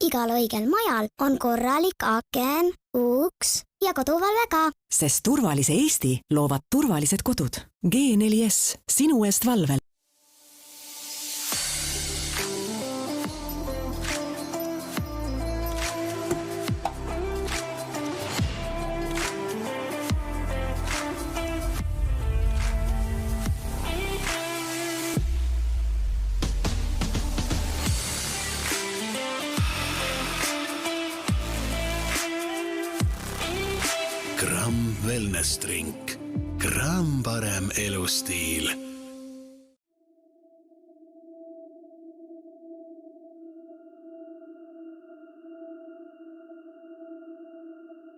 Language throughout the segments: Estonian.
Igal õigel majal on korralik aken, uks ja koduvalve ka. Sest turvalise Eesti loovad turvalised kodud. G4S, sinu eest valvel. Gramm Wellness Drink. Gramm parem elustiil.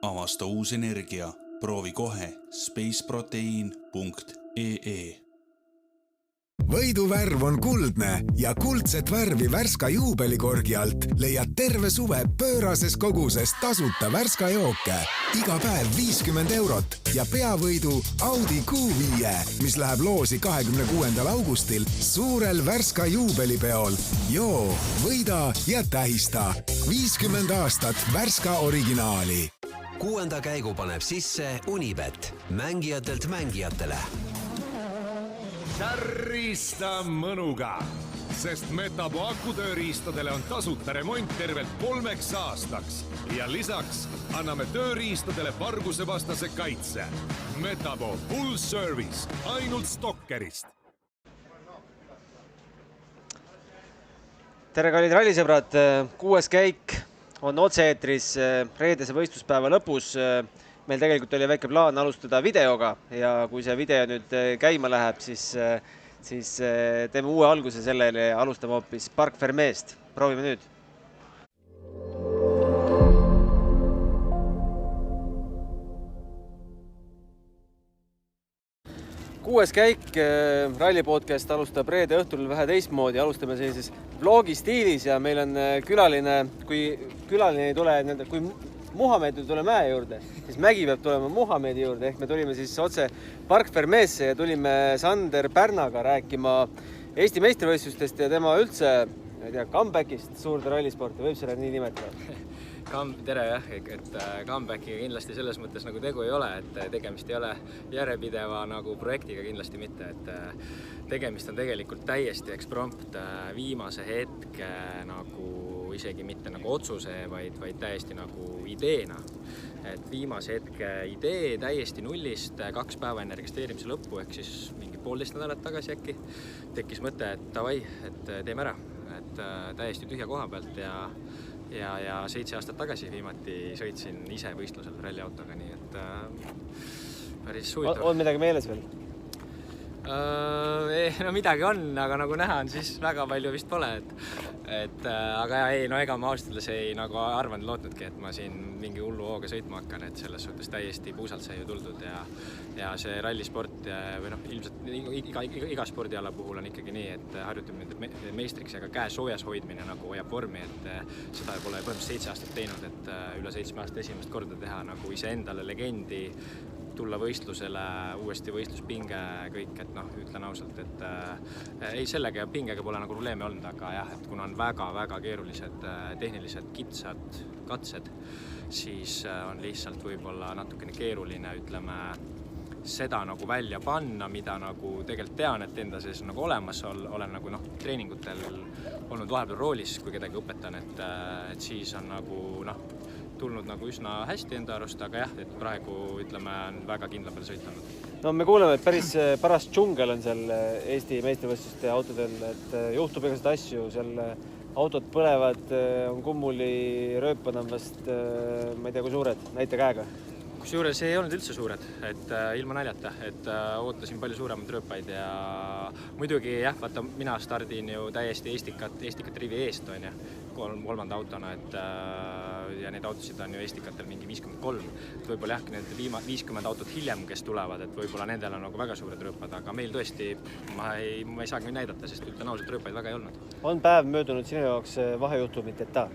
Avasta uus energia. Proovi kohe spaceprotein.ee. Võiduvärv on kuldne ja kuldset värvi Värska juubelikorgi alt leiad terve suve pöörases koguses tasuta Värska jooke. Iga päev 50 eurot ja peavõidu Audi Q5, mis läheb loosi 26. augustil suurel Värska juubelipeol. Joo, võida ja tähista 50 aastat Värska originaali. 6. käigu paneb sisse Unibet. Mängijatelt mängijatele. Särrista mõnuga, sest Metabo akutööriistadele on tasuta remont tervelt 3 aastaks ja lisaks anname tööriistadele vargusevastase kaitse. Metabo full service ainult Stokkerist. Tere kallid rallisõbrad, 6. käik on otse-eetris reedese võistluspäeva lõpus. Meil tegelikult oli väike plaan alustada videoga ja kui see video nüüd käima läheb, siis teeme uue alguse sellele ja alustame hoopis Parc Fermest. Proovime nüüd. Kuues käik, Ralli podcast alustab reede õhtul vähe teistmoodi. Alustame sellises vlogi stiilis ja meil on külaline, kui külaline ei tule, kui Muhamed ei tule mäe juurde, siis mägi peab tulema Muhamedi juurde, ehk me tulime siis otse Parc Fermesse ja tulime Sander Pärnaga rääkima Eesti meistrivõistlustest ja tema üldse, comebackist suurde rallisporti, võib selle nii nimetada? Tere jah, et comebackiga kindlasti selles mõttes nagu tegu ei ole, et tegemist ei ole järjepideva nagu projektiga kindlasti mitte, et tegemist on tegelikult täiesti eksprompt viimase hetke nagu isegi mitte nagu otsuse, vaid täiesti nagu ideena. Et viimase hetke idee täiesti nullist 2 päeva enne registreerimise lõppu, ehk siis mingi 1,5 nädalat tagasi äkki tekkis mõte, et davai, et teeme ära, et täiesti tühja koha pealt ja 7 aastat tagasi viimati sõitsin ise võistlusel ralliautoga, nii et päris huvitav. On midagi meeles veel? No midagi on, aga nagu näha on, siis väga palju vist pole, aga ega ma ausalt ei nagu arvanud lootnudki, et ma siin mingi hullu hooga sõitma hakkan, et selles suhtes täiesti puusalt sai ju tuldud ja see rallisport või ilmselt iga spordiala puhul on ikkagi nii, et harjutamine meistriks ja ka käe soojas hoidmine nagu hoiab vormi, et seda pole põhimõtteliselt 7 aastat teinud, et üle 7 aastat esimest korda teha nagu iseendale legendi, tulla võistlusele, uuesti võistluspinge kõik, et ütlen ausalt, et ei sellega ja pingega pole nagu probleeme olnud, aga jah, et kuna on väga-väga keerulised tehnilised kitsad katsed, siis on lihtsalt võib-olla natukene keeruline, ütleme, seda nagu välja panna, mida nagu tegelikult tean, et enda sees nagu olemas olen nagu treeningutel olnud vahepeal roolis, kui kedagi õpetan, et siis on nagu tulnud nagu üsna hästi enda arust, aga jah, et praegu ütleme on väga kindla peale sõitanud. No me kuuleme, et päris paras džungel on seal Eesti meistrivõistluste autodel, et juhtub igasuguseid asju, seal autod põlevad, on kummuli rööpad on vast, ma ei tea, kui suured, näita käega. Kusjuures ei olnud üldse suured, et ilma naljata, et ootasin palju suuremad rööpaid ja muidugi jah, vaata, mina stardin ju täiesti Estikat rivi eest, on ju, 3. autona, et ja neid autosid on ju Estikatel mingi 53, et võib-olla jah, need 50 autot hiljem, kes tulevad, et võib-olla nendel on nagu väga suured rööpad, aga meil tõesti, ma ei saagi näidata, sest ütlen ausalt, rööpaid väga ei olnud. On päev möödunud sinu jaoks vahejuhtumiteta?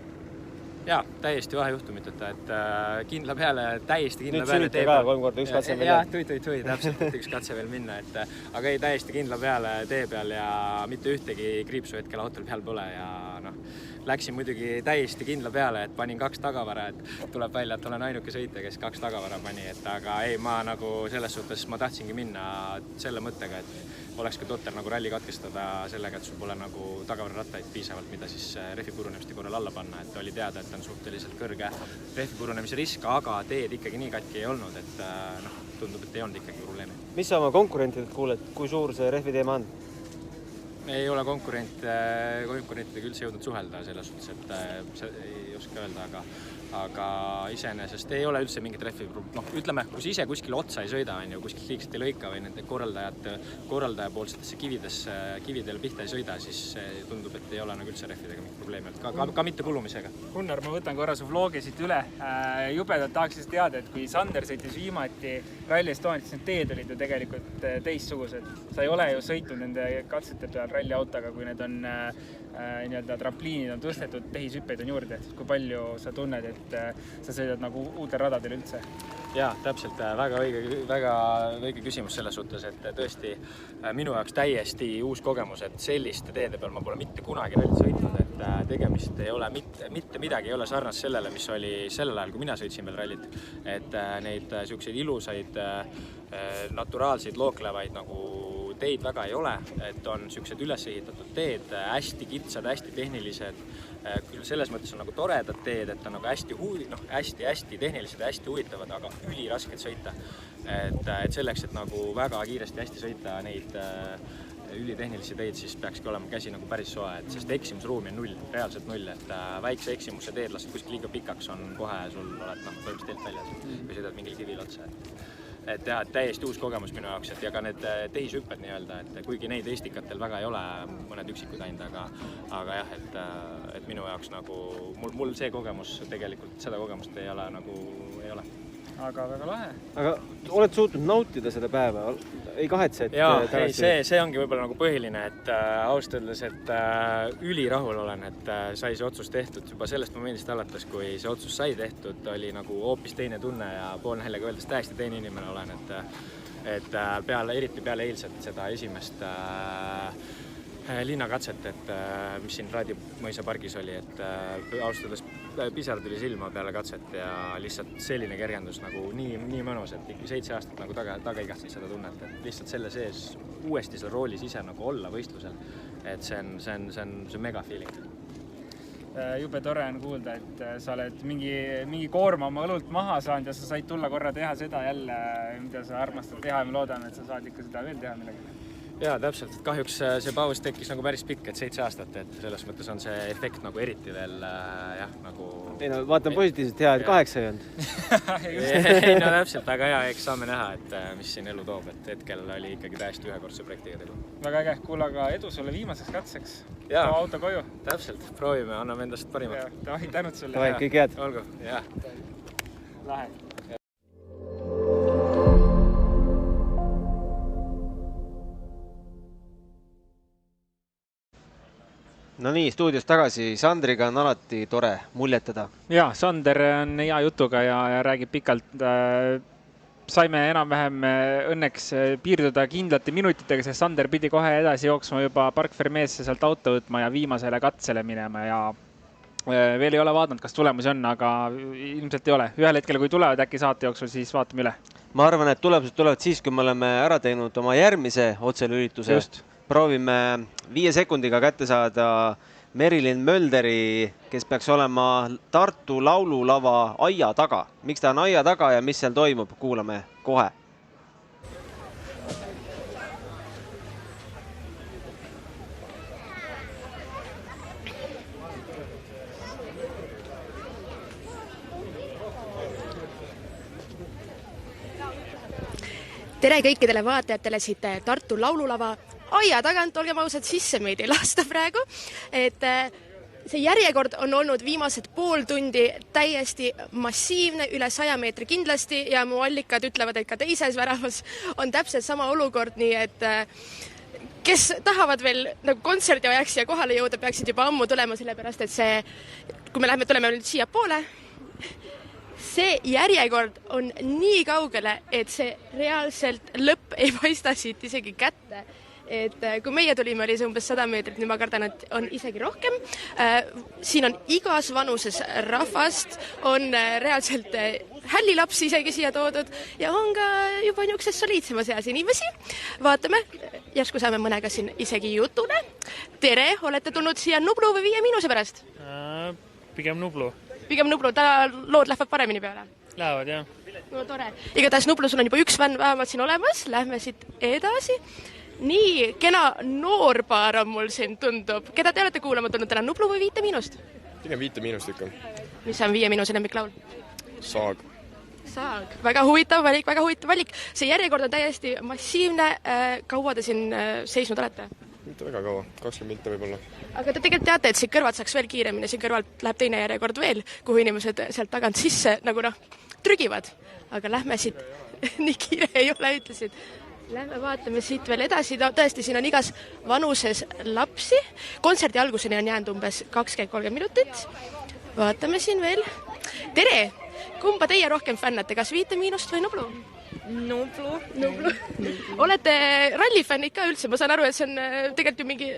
Jaa, täiesti vahejuhtumiteta, et kindla peale, täiesti kindla nüüd peale sünite ka 3 korda, üks katse veel. Jah, tui, täpselt, üks katse veel minna, aga ei, täiesti kindla peale tee peal ja mitte ühtegi kriipsu hetkel autol peal pole ja läksin muidugi täiesti kindla peale, et panin 2 tagavara, et tuleb välja, et olen ainuke sõitja, kes 2 tagavara pani, et aga ei, ma nagu selles suhtes ma tahtsingi minna selle mõttega, et oleks ka totter nagu ralli katkestada sellega, et sul pole nagu tagavararattaid piisavalt, mida siis rehvi purunemiste korral alla panna, et oli teada, et on suhteliselt kõrge rehvi purunemise risk, aga teed ikkagi nii katki ei olnud, et tundub, et ei olnud ikkagi probleemi. Mis sa oma konkurentidelt kuuled, kui suur see rehvi teema on? Ei ole konkurentidega üldse jõudnud suhelda selles suhtes, et see ei oska öelda, aga iseenesest ei ole üldse mingit rehvi. Ütleme, kui ise kuskil otsa ei sõida, kuskil liigselt ei lõika või nende korraldaja poolsetesse kividele pihta ei sõida, siis tundub, et ei ole nagu üldse rehvidega mingit probleemi, ka mitte kulumisega. Gunnar, ma võtan korra su vlogi siit üle. Jubedalt tahaks teada, et kui Sander sõitis viimati Rally Estoniat, siis need teed olid ju tegelikult teistsugused. Sa ei ole ju sõitnud nende katsete peal ralliautoga, kui need on trampliinid on tõstetud, tehishüppeid on juurde. Kui palju sa tunned, et sa sõidad nagu uutel radadel üldse? Jaa, täpselt. Väga õige küsimus selles suhtes, et tõesti minu jaoks täiesti uus kogemus, et selliste teede peal ma pole mitte kunagi rallit sõitnud, et tegemist ei ole mitte midagi ei ole sarnast sellele, mis oli sellel ajal, kui mina sõitsin veel rallit. Et neid siukseid ilusaid, naturaalseid, looklevaid nagu teid väga ei ole, et on siuksed üles ehitatud teed, hästi kitsad, hästi tehnilised, küll selles mõttes on nagu toredad teed, et on nagu hästi tehnilised ja hästi huvitavad, aga ülirasked sõita. Et selleks, et nagu väga kiiresti hästi sõita neid ülitehnilisi teid, siis peakski olema käsi nagu päris soe, sest eksimusruumi on null, reaalselt null, et väikse eksimuse teed lased kuskil liiga pikaks, on kohe sul oled põhimõtteliselt teelt väljas või sõidad mingil kivil otsa. Et jah, täiesti uus kogemus minu jaoks, et ja ka need tehishüpped nii-öelda, et kuigi neid Eestikatel väga ei ole, mõned üksikud ainult, aga jah, et minu jaoks nagu, mul see kogemus tegelikult, seda kogemust ei ole. Aga väga lahe. Aga oled suutnud nautida seda päeva? Ei kahetse, et see ongi võib-olla nagu põhiline, et ausalt öeldes, et ülirahul olen, et sai see otsus tehtud juba sellest momendist alates, kui see otsus sai tehtud, oli nagu hoopis teine tunne ja poolnäljega öeldes täiesti teine inimene olen, et eriti peale eilset seda esimest linnakatset, et mis siin Raadimõisa pargis oli, et austades pisar tuli silma peale katset ja lihtsalt selline kergendus nagu nii mõnus, et 7 aastat nagu taga igatsen seda tunnet, et lihtsalt selle sees uuesti seal roolis ise nagu olla võistlusel, et see on mega feeling. Jube tore on kuulda, et sa oled mingi koorma oma õlult maha saanud ja sa said tulla korra teha seda jälle, mida sa armastad teha ja me loodame, et sa saad ikka seda veel teha millegagi. Jaa, täpselt. Kahjuks see paus tekkis nagu päris pikk, et 7 aastat, et selles mõttes on see efekt nagu eriti veel nagu... Ei no, vaatan positiivselt hea, et 8 ei olnud. Ei no täpselt, aga hea, eks saame näha, et mis siin elu toob, et hetkel oli ikkagi täiesti ühekordse projektiga tegu. Väga äge, kuule, aga edu sulle viimaseks katseks. Jaa, auto koju. Täpselt, proovime, anname endast parima. Tänud sulle. Kõik head. Olgu, jah. Lahe. No nii, stuudios tagasi. Sandriga on alati tore muljetada. Jaa, Sander on hea jutuga ja räägib pikalt. Saime enam-vähem õnneks piirduda kindlate minutitega, sest Sander pidi kohe edasi jooksma juba Park Fermeesse sealt auto võtma ja viimasele katsele minema ja veel ei ole vaadanud, kas tulemusi on, aga ilmselt ei ole. Ühel hetkel, kui tulevad äkki saate jooksul, siis vaatame üle. Ma arvan, et tulemused tulevad siis, kui me oleme ära teinud oma järgmise otselülituse. Proovime 5 sekundiga kätte saada Merilin Mölderi, kes peaks olema Tartu laululava aia taga. Miks ta on aia taga ja mis seal toimub, kuulame kohe. Tere kõikidele vaatajatele siit Tartu laululava aia tagant, olgem ausad, sisse meid ei lasta praegu, et see järjekord on olnud viimased pool tundi täiesti massiivne, üle 100 meetri kindlasti ja mu allikad ütlevad, et ka teises väravas on täpselt sama olukord, nii et kes tahavad veel nagu kontserdi ajaks ja kohale jõuda, peaksid juba ammu tulema, sellepärast et see, kui me tuleme nüüd siia poole, see järjekord on nii kaugele, et see reaalselt lõpp ei paista siit isegi kätte. et kui meie tulime, oli see umbes 100 meetrit, nüüd ma kardan, et on isegi rohkem. Siin on igas vanuses rahvast, on reaalselt hällilapsi isegi siia toodud ja on ka juba niisugusest soliidsemas eas inimesi. Vaatame, järsku saame mõnega siin isegi jutule. Tere, olete tulnud siia Nublu või 5 miinuse pärast? Pigem Nublu. Pigem Nublu, lood lähevad paremini peale? Lähevad, jah. No tore. Igatahes Nublu, sul on juba üks fänn vähemalt siin olemas. Lähme siit edasi. Nii, kena noorpaar on mul siin tundub. Keda te olete kuulama tulnud täna, Nublu või 5 miinust? Pigem 5 miinust ikka. Mis on 5 miinuse lemmiklaul? Saag. Saag. Väga huvitav valik. See järjekord on täiesti massiivne. Kaua te siin seisnud olete? Mitte väga kaua, 20 minta võib-olla. Aga te tegelikult teate, et siin kõrvalt saaks veel kiiremini, siin kõrvalt läheb teine järjekord veel, kuhu inimesed sealt tagant sisse nagu trügivad. Aga lähme siit, nii kiire ei ole, ütlesid. Lähme vaatame siit veel edasi, tõesti siin on igas vanuses lapsi. Kontserdi alguseni on jäänud umbes 20-30 minutit. Vaatame siin veel. Tere! Kumba teie rohkem fännate, kas 5 miinust või Nublu? Nublu. Olete rallifännid ka üldse? Ma saan aru, et see on tegelikult ju mingi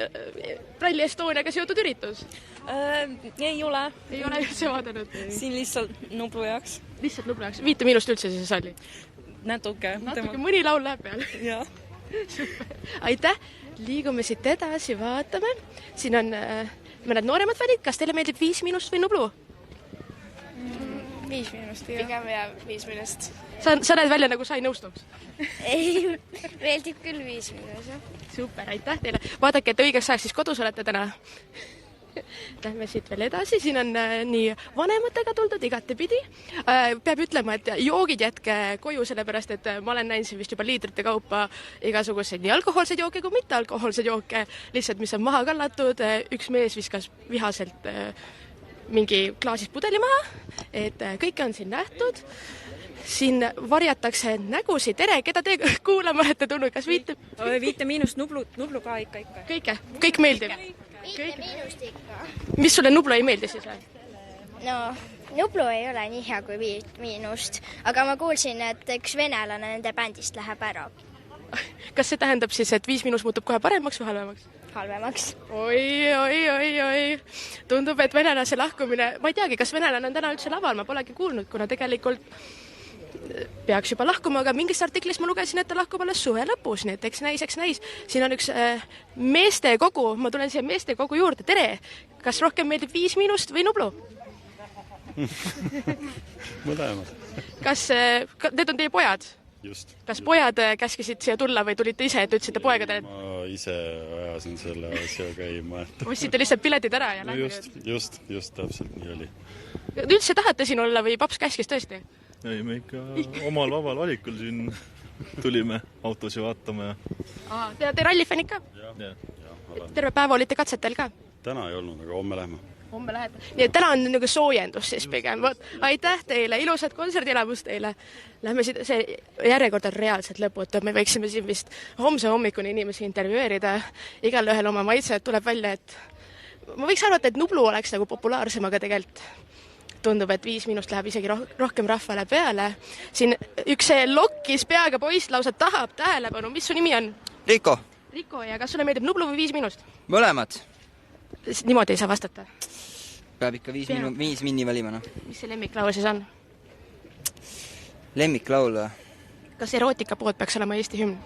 Rally Estoniaga seotud üritus. Ei ole. Ei ole üldse vaadanud? Siin lihtsalt Nublu jaoks. Lihtsalt Nublu jaoks. 5 miinust üldse siis oli? Natuke. Mõni laul läheb peale? Jah. Aitäh. Liigume siit edasi, vaatame. Siin on mõned nooremad fännid. Kas teile meeldib 5 miinust või Nublu? 5 miinust, jah. Pigem ja 5 miinust. Sa näed välja nagu sa ei nõustuks? Ei, meeldib küll 5 miinus, jah. Super, aitäh teile. Vaadake, et õigeks ajaks siis kodus olete täna. Lähme siit veel edasi, siin on nii vanematega tuldud igatepidi. Peab ütlema, et joogid jätke koju, sellepärast, et ma olen näinud siin vist juba liitrite kaupa igasuguseid nii alkohoolseid jooke kui mitte alkohoolseid jooke, lihtsalt mis on maha kallatud. Üks mees viskas vihaselt mingi klaasis pudeli maha, et kõike on siin nähtud. Siin varjatakse nägusid. Tere, keda te kuulama olete tulnud? Kas 5 miinust, Nublu ka ikka. Kõike? Kõik meeldib? 5 miinust ikka. Mis sulle Nublu ei meeldi siis või? No, Nublu ei ole nii hea kui 5 miinust, aga ma kuulsin, et üks venelane nende bändist läheb ära. Kas see tähendab siis, et 5 miinus muutub kohe paremaks või halvemaks? Halvemaks. Oi. Tundub, et venelase lahkumine, ma ei teagi, kas venelane on täna üldse laval, ma polegi kuulnud, kuna tegelikult peaks juba lahkuma, aga mingist artiklist ma lugesin, et ta lahkub alles suve lõpus, nii et eks näis. Siin on üks meestekogu, ma tulen siia meestekogu juurde. Tere, kas rohkem meeldib 5 miinust või Nublu? Mõlemad. Kas need on teie pojad? Just. Kas pojad käskisid siia tulla või tulite ise, et ütlesite poegadele? Ma ise ajasin selle asja käima. Ostsite lihtsalt piletid ära ja just, täpselt nii oli. Üldse tahate siin olla või paps käskis tõesti? Ei, me ikka omal vabal valikul siin tulime autosi vaatama. Te olete rallifännid ka? Jah. Terve päeva olite katsetel ka? Täna ei olnud, aga homme lähme. Homme lähete. Nii et täna on nagu soojendus siis pigem. Aitäh teile, ilusat kontserdielamust teile. Lähme siit, see järjekord on reaalselt lõputu. Me võiksime siin vist homse hommikuni inimesi intervjueerida. Igal ühel oma maitsed tuleb välja, et ma võiks arvata, et Nublu oleks nagu populaarsem, aga tegelikult tundub, et 5 miinust läheb isegi rohkem rahvale peale. Siin üks lokkis peaga poiss lausa tahab tähelepanu. Mis su nimi on? Riko. Riko, ja kas sulle meeldib Nublu või 5 miinust? Mõlemad. Niimoodi ei saa vastata. Peab ikka 5 minni valima, noh. Mis see lemmiklaul siis on? Lemmiklaul või? Kas erootika pood peaks olema Eesti hümn?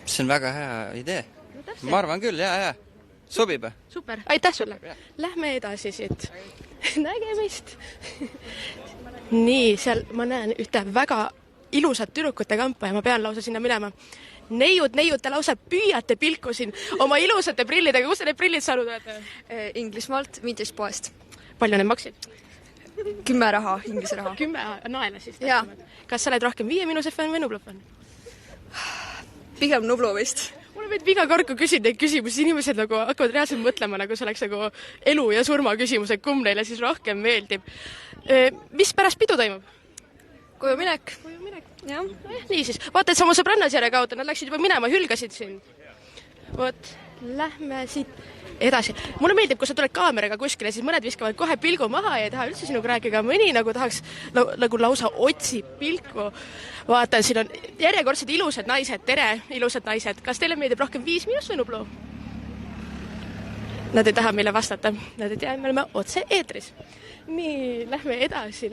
See on väga hea idee. Ma arvan küll, jaa. Sobib. Super, aitäh sulle. Lähme edasi siit. Nägemist. Nii, seal ma näen ühte väga ilusat tüdrukute kampa ja ma pean lausa sinna minema. Neiud, te lausa püüate pilku siin oma ilusate prillidega. Kus te need prillid saanud olete? Inglismaalt, Midrispoest. Palju need maksid? 10 raha, inglise raha. 10 naela siis? Jaa. Kas sa oled rohkem 5 miinuse fänn või Nublu fänn? Pigem Nublu vist. Mulle võid iga kord, kui küsin neid küsimusi, inimesed nagu hakkavad reaalselt mõtlema, nagu see oleks nagu elu ja surma küsimus, et kumb neile siis rohkem meeldib. Mis pärast pidu toimub? Kojuminek. Jah. Nii siis, vaata, et sa oma sõbrannasi ära kaota, nad läksid juba minema, hülgasid siin. Vot, lähme siit edasi. Mulle meeldib, kui sa tuled kaameraga kuskile, siis mõned viskavad kohe pilgu maha ja ei taha üldse sinuga rääkida, mõni nagu tahaks nagu lausa otsib pilku. Vaatan, siin on järjekordsed ilusad naised. Tere, ilusad naised. Kas teile meeldib rohkem 5 miinus või Nublu? Nad ei taha meile vastata. Nad ei tea, me oleme otse eetris. Nii, lähme edasi.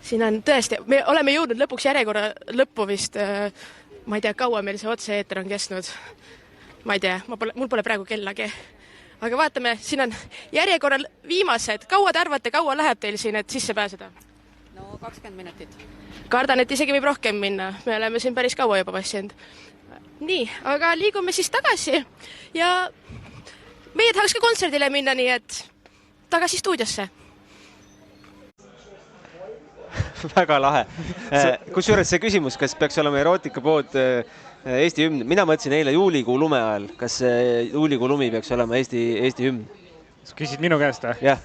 Siin on tõesti, me oleme jõudnud lõpuks järjekorra lõppu vist, ma ei tea, kaua meil see otse eeter on kestnud. Ma ei tea, mul pole praegu kellagi. Aga vaatame, siin on järjekorral viimased. Kaua te arvate, kaua läheb teil siin, et sisse pääseda? No 20 minutit. Kardan, et isegi võib rohkem minna. Me oleme siin päris kaua juba passinud. Nii, aga liigume siis tagasi ja meie tahaks ka kontserdile minna, nii et tagasi stuudiosse. Väga lahe. Kusjuures see küsimus, kas peaks olema erootikapood Eesti hümn. Mina mõtlesin eile juulikuu lume ajal, kas juulikuu lumi peaks olema Eesti hümn. Sa küsid minu käest või? Jah.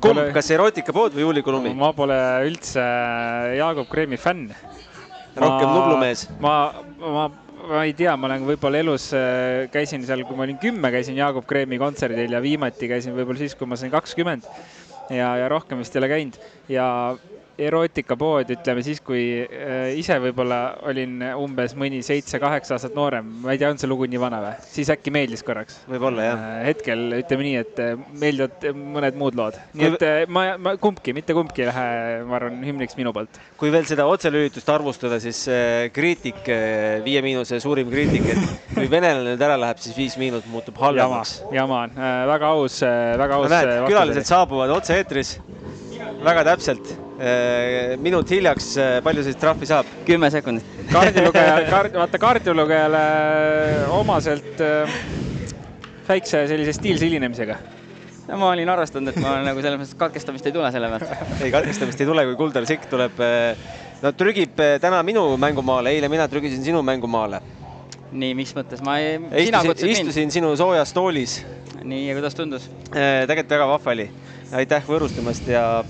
Kumb, kas erootikapood või juulikuu lumi? Ma pole üldse Jaagup Kreemi fänn. Rohkem Nublumees? Ma ei tea, ma olen võib-olla elus käisin seal, kui ma olin 10, käisin Jaagup Kreemi kontserdil ja viimati käisin võib-olla siis, kui ma sain 20 ja rohkem vist ei ole käinud. Ja erootikapood, ütleme siis, kui ise võib-olla olin umbes mõni 7-8 aastat noorem, ma ei tea, on see lugu nii vana või? Siis äkki meeldis korraks. Võib-olla, jah. Hetkel ütleme nii, et meeldivad mõned muud lood. Nii et ma kumbki, mitte kumbki lähe, ma arvan, hümniks minu poolt. Kui veel seda otselülitust arvustada, siis kriitik, 5 miinuse suurim kriitik, et kui venelane nüüd ära läheb, siis 5 miinut muutub halvemaks. Jama on. Väga aus. Külalised saabuvad otse eetris. Väga täpselt. Minut hiljaks, palju siis trahvi saab? 10 sekundit. Kaardilugejale omaselt väikse sellise stiilse hilinemisega. No, ma olin arvestanud, et ma nagu selles mõttes katkestamist ei tule selle pealt. Ei, katkestamist ei tule, kui Kuldar Sikk tuleb. No trügib täna minu mängumaale, eile mina trügisin sinu mängumaale. Nii, mis mõttes? Istusin sinu soojas toolis. Nii, ja kuidas tundus? Tegelikult väga vahva oli. Aitäh võõrustamast ja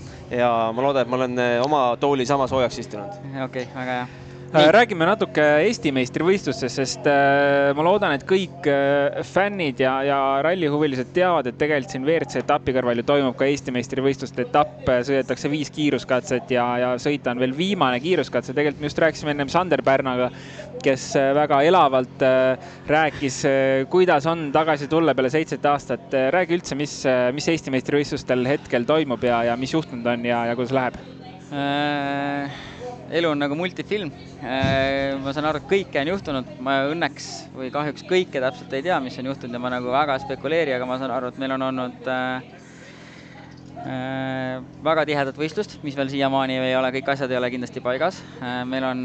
ma loodan, et ma olen oma tooli sama soojaks istunud. Okei, väga hea. Räägime natuke Eesti meistrivõistlustest, sest ma loodan, et kõik fännid ja rallihuvilised teavad, et tegelikult siin WRC etapi kõrval ju toimub ka Eesti meistrivõistluste etapp, sõidetakse 5 kiiruskatset ja sõita on veel viimane kiiruskatse. Tegelikult me just rääkisime ennem Sander Pärnaga, kes väga elavalt rääkis, kuidas on tagasi tulla peale 7 aastat. Räägi üldse, mis Eesti meistrivõistlustel hetkel toimub ja mis juhtunud on ja kuidas läheb? Elu on nagu multifilm. Ma saan aru, et kõike on juhtunud. Ma õnneks või kahjuks kõike täpselt ei tea, mis on juhtunud ja ma nagu väga spekuleeri, aga ma saan aru, et meil on olnud väga tihedat võistlust, mis veel siiamaani ei ole, kõik asjad ei ole kindlasti paigas. Meil on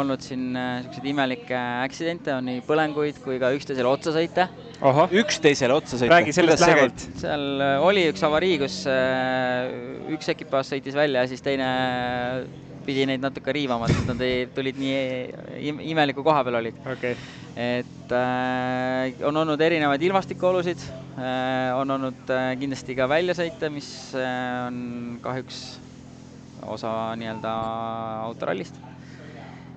olnud siin selliseid imelikke accidente, on nii põlenguid kui ka üksteisele otsasõite. Üksteisele otsasõite? Räägi sellest lähemalt. Seal oli üks avarii, kus üks ekipaas sõitis välja ja siis teine pidi neid natuke riivama, sest nad tulid nii imeliku koha peal olid. Et on olnud erinevaid ilmastikuolusid, on olnud kindlasti ka väljasõite, mis on kahjuks osa nii-öelda autorallist.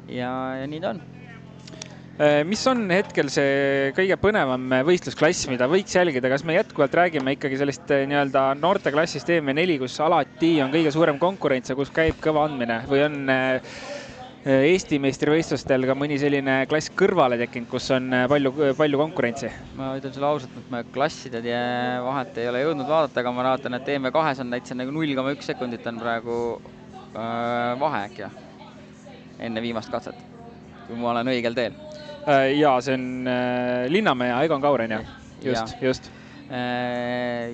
Ja nii ta on. Mis on hetkel see kõige põnevam võistlusklass, mida võiks jälgida? Kas me jätkuvalt räägime ikkagi sellist nii-öelda noorteklassist EM4, kus alati on kõige suurem konkurents ja kus käib kõva andmine? Või on Eesti meistrivõistlustel ka mõni selline klass kõrvale tekkinud, kus on palju konkurentsi? Ma ütlen sulle ausalt, et ma klasside vahet ei ole jõudnud vaadata, aga ma vaatan, et EM2 on täitsa nagu 0,1 sekundit on praegu vahe äkki enne viimast katset, kui ma olen õigel teel. Jaa, see on Linnamäe ja Egon Kauren, just.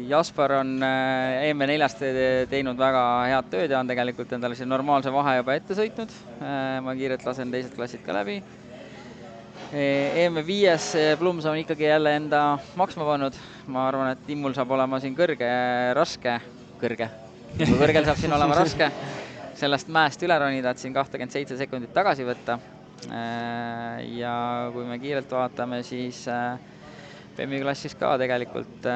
Jaspar on EM4-st teinud väga head tööd ja on tegelikult endale siin normaalse vahe juba ette sõitnud. Ma kiirelt lasen teised klassid ka läbi. EM5-s Plums on ikkagi jälle enda maksma pannud. Ma arvan, et Timmul saab olema siin raske. Kõrgel saab siin olema raske. Sellest mäest üle ronida, et siin 27 sekundit tagasi võtta. Ja kui me kiirelt vaatame, siis BEM-i klassis ka tegelikult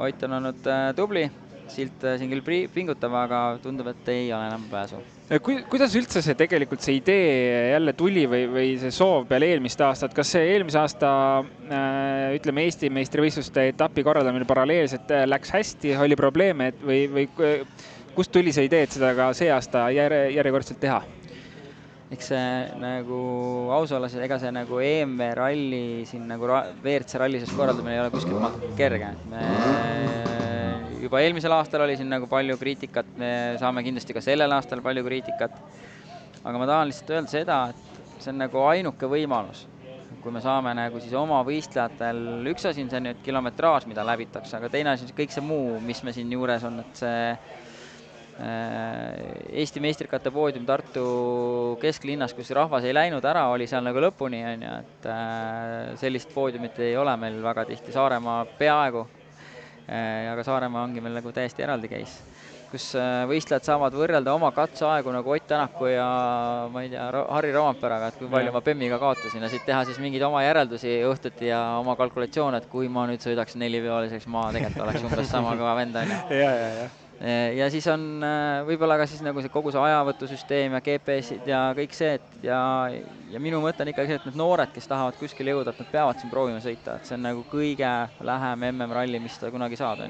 Ott on olnud tubli. Silt siin küll pingutab, aga tundub, et ei ole enam pääsu. Kuidas üldse see idee jälle tuli või see soov peale eelmist aastat? Kas see eelmise aasta ütleme Eesti meistrivõistluste etapi korraldamine paralleelselt läks hästi, oli probleeme või kust tuli see idee, et seda ka see aasta järjekordselt teha? Eks see nagu aus olla, ega see nagu EMV ralli siin nagu WRC rallises korraldamine ei ole kuskil maalt kerge. Juba eelmisel aastal oli siin nagu palju kriitikat, me saame kindlasti ka sellel aastal palju kriitikat. Aga ma tahan lihtsalt öelda seda, et see on nagu ainuke võimalus. Kui me saame nagu siis oma võistlejatel, üks asi on see nüüd kilometraaž, mida läbitakse, aga teine asi on kõik see muu, mis me siin juures on, et see Eesti meistrikate poodium Tartu kesklinnas, kus rahvas ei läinud ära, oli seal nagu lõpuni, et sellist poodiumit ei ole meil väga tihti, Saaremaa peaaegu, aga Saaremaa ongi meil nagu täiesti eraldi case, kus võistlejad saavad võrrelda oma katseaegu nagu Ott Tänaku ja ma ei tea, Harri Roomperaga, et kui palju ma PEM-iga kaotasin ja siit teha siis mingeid oma järeldusi õhtuti ja oma kalkulatsioone, et kui ma nüüd sõidaks 4-veoliseks, ma tegelikult oleks umbes sama kõva venda. Ja siis on võib-olla ka siis nagu see kogu see ajavõtusüsteem ja GPS-id ja kõik see, et ja minu mõte on ikkagi see, et need noored, kes tahavad kuskil jõuda, et nad peavad siin proovima sõita, et see on nagu kõige lähem MM-ralli, mis ta kunagi saad,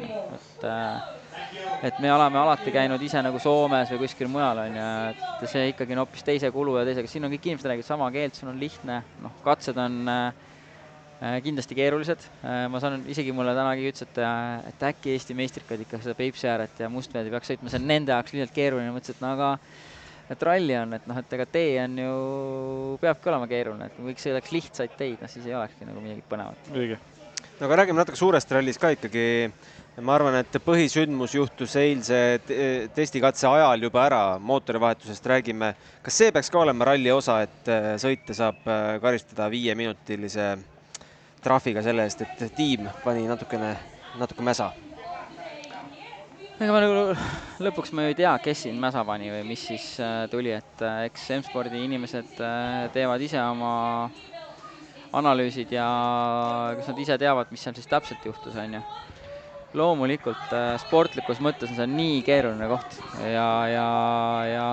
et me oleme alati käinud ise nagu Soomes või kuskil mujal, et see ikkagi on hoopis teise kulu ja teisega, siin on kõik inimesed räägivad sama keelt, siin on lihtne, katsed on kindlasti keerulised. Ma saan isegi mulle tänagi ütles, et äkki Eesti meistrikad ikka seda Peipsiääret ja Mustveed peaks sõitma, see on nende jaoks lihtsalt keeruline. Mõtlesin, et no aga et ralli on, et ega tee on ju, peabki olema keeruline, et kui võiks sõidaks lihtsaid teid, siis ei olekski nagu midagi põnevat. Õige. No aga räägime natuke suurest rallis ka ikkagi. Ma arvan, et põhisündmus juhtus eilse testikatse ajal juba ära, mootorivahetusest räägime. Kas see peaks ka olema ralli osa, et sõite saab karistada 5-minutilise trahviga selle eest, et tiim pani natuke mäsa? Ega ma nagu lõpuks ma ei tea, kes siin mäsa pani või mis siis tuli, et eks M-spordi inimesed teevad ise oma analüüsid ja kas nad ise teavad, mis seal siis täpselt juhtus, on ju. Loomulikult sportlikus mõttes on see nii keeruline koht ja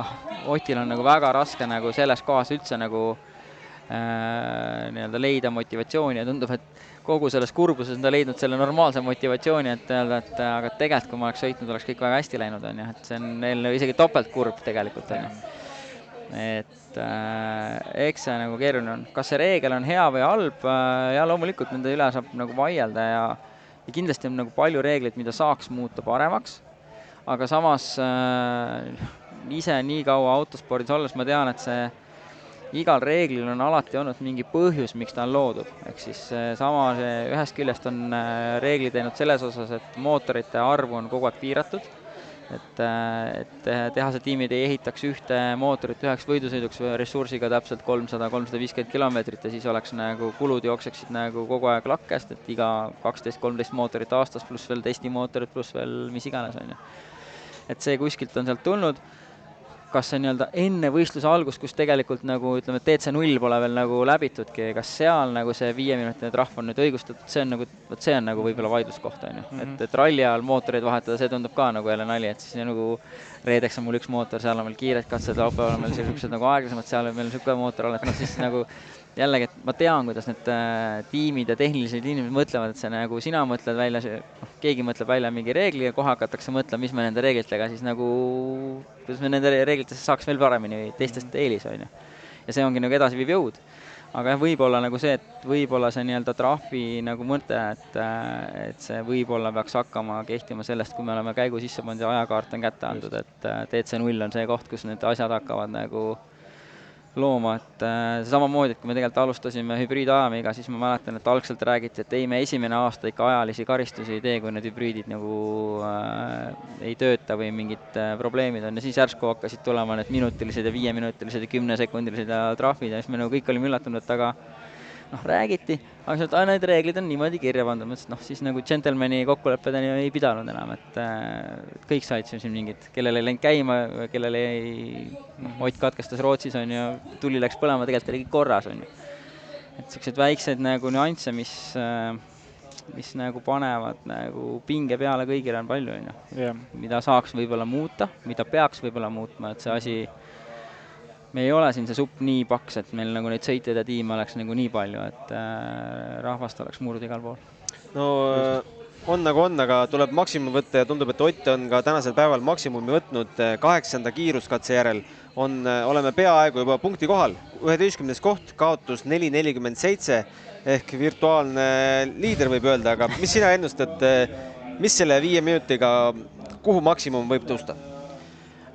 Otil on nagu väga raske nagu selles kohas üldse nagu leida motivatsiooni ja tundub, et kogu selles kurbuses on ta leidnud selle normaalse motivatsiooni, et öelda, et aga tegelikult kui ma oleks sõitnud, oleks kõik väga hästi läinud, on ju, et see on isegi topelt kurb tegelikult, on ju. Et eks see nagu keeruline on. Kas see reegel on hea või halb? Ja loomulikult nende üle saab nagu vaielda ja kindlasti on nagu palju reegleid, mida saaks muuta paremaks, aga samas ise nii kaua autospordis olles ma tean, et see igal reeglil on alati olnud mingi põhjus, miks ta on loodud. Ehk siis ühest küljest on reegli teinud selles osas, et mootorite arvu on kogu aeg piiratud, et tehase tiimid ei ehitaks ühte mootorit üheks võidusõiduks ressursiga täpselt 300-350 kilomeetrit ja siis oleks nagu kulud jookseksid nagu kogu aeg lakkest, et iga 12-13 mootorit aastas pluss veel testimootorid pluss veel mis iganes on ju. Et see kuskilt on sealt tulnud. Kas see nii-öelda enne võistluse algust, kus tegelikult nagu ütleme, TC0 pole veel nagu läbitudki, kas seal nagu see 5-minutine trahv on nüüd õigustatud, see on nagu võib-olla vaidluskoht, on ju. Et ralli ajal mootoreid vahetada, see tundub ka nagu jälle nali, et siis nagu reedeks on mul üks mootor, seal on meil kiired katsed, laupäeval on meil sellised nagu aeglasemad, seal on meil niisugune mootor olla, et siis nagu jällegi, et ma tean, kuidas need tiimid ja tehnilised inimesed mõtlevad, et see nagu sina mõtled välja, keegi mõtleb välja mingi reegli ja kohe hakatakse mõtlema, mis me nende reeglitega siis nagu, kuidas me nende reeglitesse saaks veel paremini teistest eelis, on ju. Ja see ongi nagu edasiviiv jõud. Aga võib-olla nagu see, et võib-olla see nii-öelda trahvi nagu mõte, et see võib-olla peaks hakkama kehtima sellest, kui me oleme käigu sisse pannud ja ajakaart on kätte andud, et TC0 on see koht, kus need asjad hakkavad nagu looma, et samamoodi, et kui me tegelikult alustasime hübriidajamiga, siis ma mäletan, et algselt räägiti, et ei, me esimene aasta ikka ajalisi karistusi ei tee, kui need hübriidid nagu ei tööta või mingid probleemid on ja siis järsku hakkasid tulema need minutilised ja 5-minutilised ja 10-sekundilised ja trahvid ja siis me nagu kõik olime üllatunud, et aga räägiti, aga need reeglid on niimoodi kirja pandud, siis nagu džentelmeni kokkuleppedeni ei pidanud enam, et kõik said siin mingid, kellel ei läinud käima, kellel ei Ott katkestas Rootsis on ju, tuli läks põlema, tegelikult oli korras on ju. Et sellised väiksed nagu nüansse, mis mis nagu panevad nagu pinge peale kõigile on palju, mida saaks võib-olla muuta, mida peaks võib-olla muutma, et see asi, me ei ole siin see supp nii paks, et meil nagu neid sõitjaid ja tiime oleks nagu nii palju, et rahvast oleks murd igal pool. No on nagu on, aga tuleb maksimum võtta ja tundub, et Ott on ka tänasel päeval maksimumi võtnud 8. kiiruskatse järel. Oleme peaaegu juba punkti kohal. 11. koht, kaotus 4.47 ehk virtuaalne liider võib öelda, aga mis sina ennustad, mis selle 5 minutiga, kuhu maksimum võib tõusta?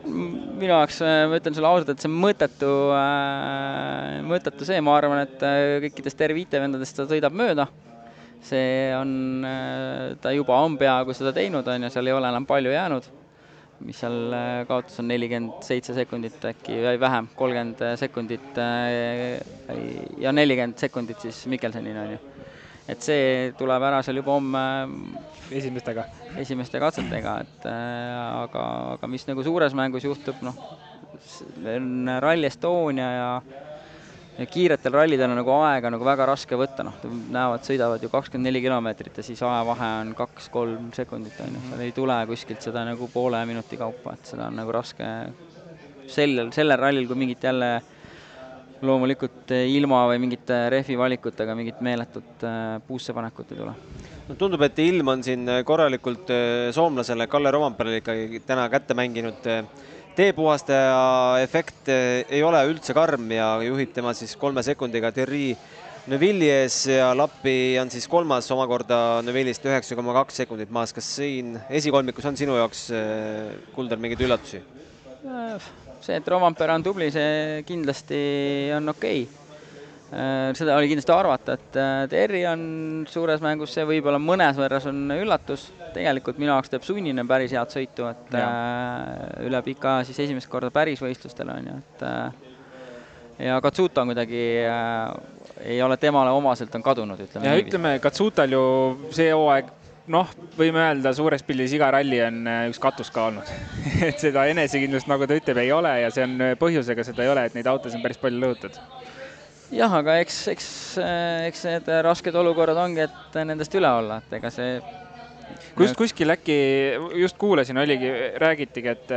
Minu jaoks, ma ütlen sulle ausalt, et see mõttetu see, ma arvan, et kõikidest R5 vendadest ta sõidab mööda. See on, ta juba on peaaegu seda teinud, ja seal ei ole enam palju jäänud, mis seal kaotus on 47 sekundit äkki, või vähem, 30 sekundit ja 40 sekundit siis Mikkelsenina, et see tuleb ära seal juba homme esimeste katsetega, et aga mis nagu suures mängus juhtub, on Rally Estonia ja kiiretel rallidel on nagu aega nagu väga raske võtta, näevad, sõidavad ju 24 kilomeetrit ja siis ajavahe on 2-3 sekundit, seal ei tule kuskilt seda nagu poole minuti kaupa, et seda on nagu raske sellel rallil, kui mingit jälle loomulikult ilma või mingite rehvi valikutega mingit meeletut puussepanekut ei tule. No, tundub, et ilm on siin korralikult soomlasele Kalle Rovanperale ikkagi täna kätte mänginud. Teepuhastaja efekt ei ole üldse karm ja juhib tema siis 3 sekundiga Thierry Neuville'i ees ja Lappi on siis 3. omakorda Neuville'ist 9,2 sekundit maas. Kas siin esikolmikus on sinu jaoks, Kuldar, mingeid üllatusi? See, et Rovanpera on tubli, see kindlasti on okei. Seda oli kindlasti arvata, et Terri on suures mängus, see võib-olla mõnes võrras on üllatus. Tegelikult minu jaoks teeb Sunninen päris head sõitu, et üle pika siis esimest korda päris võistlustel on. Ja Katsuta on kuidagi, ei ole temale omaselt on kadunud, ütleme. Ja ütleme, Katsutal ju see hooaeg, võime öelda, suures pildis iga ralli on üks katus ka olnud. Et seda enesekindlust, nagu ta ütleb, ei ole ja see on põhjusega seda ei ole, et neid autos on päris palju lõhutud. Jah, aga eks need rasked olukorrad ongi, et nendest üle olla, et ega see... Kuskil äkki, just kuulasin, räägitigi, et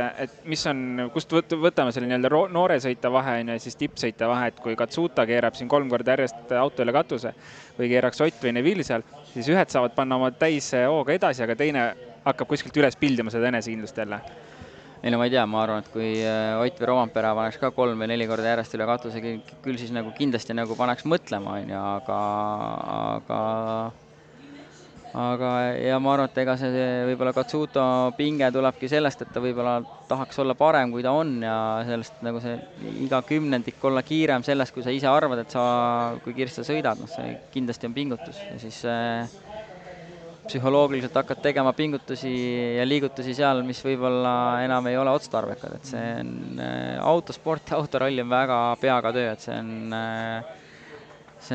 mis on, kust võtame selle noore sõita vahe ja siis tippsõita vahe, et kui Katsuta keerab siin 3 korda järjest auto üle katuse või keeraks Ott või Neville seal, siis ühed saavad panna oma täis hooga edasi, aga teine hakkab kuskilt üles pildima seda enesekindlust jälle. Ei, no ma ei tea, ma arvan, et kui Ott või Rovanpera paneks ka 3 või 4 korda järjest üle katuse, küll siis nagu kindlasti nagu paneks mõtlema, aga ja ma arvan, et ega see võib-olla Katsuto pinge tulebki sellest, et ta võib-olla tahaks olla parem, kui ta on ja sellest nagu see iga kümnendik olla kiirem sellest, kui sa ise arvad, et kui kiiresti sa sõidad, see kindlasti on pingutus ja siis psühholoogiliselt hakkad tegema pingutusi ja liigutusi seal, mis võib-olla enam ei ole otstarbekad, et see on autosport ja autoralli on väga peaga töö, et see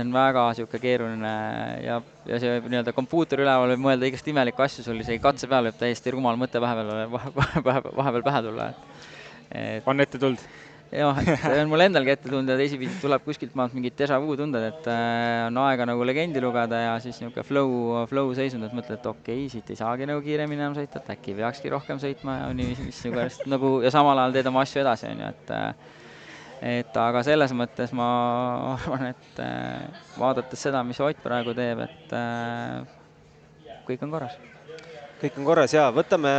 on väga siuke keeruline ja see võib nii-öelda kompuuter üleval võib mõelda igast imelikku asju, sul isegi katse peal võib täiesti rumal mõte vahepeal pähe tulla. On ette tuld? Jah, see on mul endalgi ette tunda ja teisipidi tuleb kuskilt maalt mingid déjà vu tunded, et on aega nagu legendi lugeda ja siis niisugune flow seisund, et mõtled, et okei, siit ei saagi nagu kiiremini enam sõita, et äkki peakski rohkem sõitma ja ja samal ajal teed oma asju edasi, et aga selles mõttes ma arvan, et vaadates seda, mis Ott praegu teeb, et kõik on korras. Kõik on korras ja võtame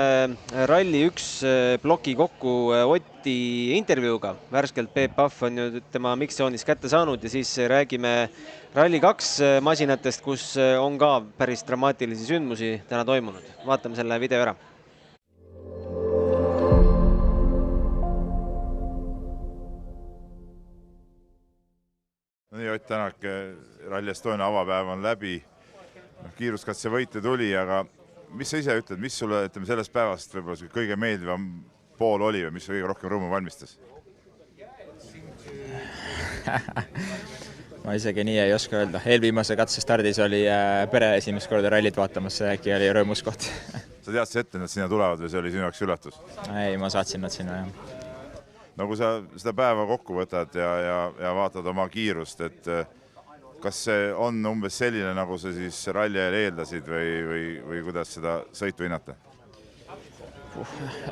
Ralli 1 ploki kokku Otti intervjuuga. Värskelt Peep Pahv on ju tema Mixzoonis kätte saanud ja siis räägime Ralli 2 masinatest, kus on ka päris dramaatilisi sündmusi täna toimunud. Vaatame selle video ära. Nii, Ott Tänak, Ralli Estonia avapäev on läbi. Kiiruskatse võite tuli, aga mis sa ise ütled, mis sulle sellest päevast võib-olla kõige meeldivam pool oli või mis kõige rohkem rõõmu valmistas? Ma isegi nii ei oska öelda. Eelviimase katse stardis oli pere esimest korda rallit vaatamas, see äkki oli rõõmus koht. Sa teadsid ette, et nad sinna tulevad või see oli sinu jaoks üllatus? Ei, ma saatsin nad sinna, jah. No kui sa seda päeva kokku võtad ja vaatad oma kiirust, et kas see on umbes selline, nagu sa siis ralli ajal eeldasid või kuidas seda sõitu hinnata?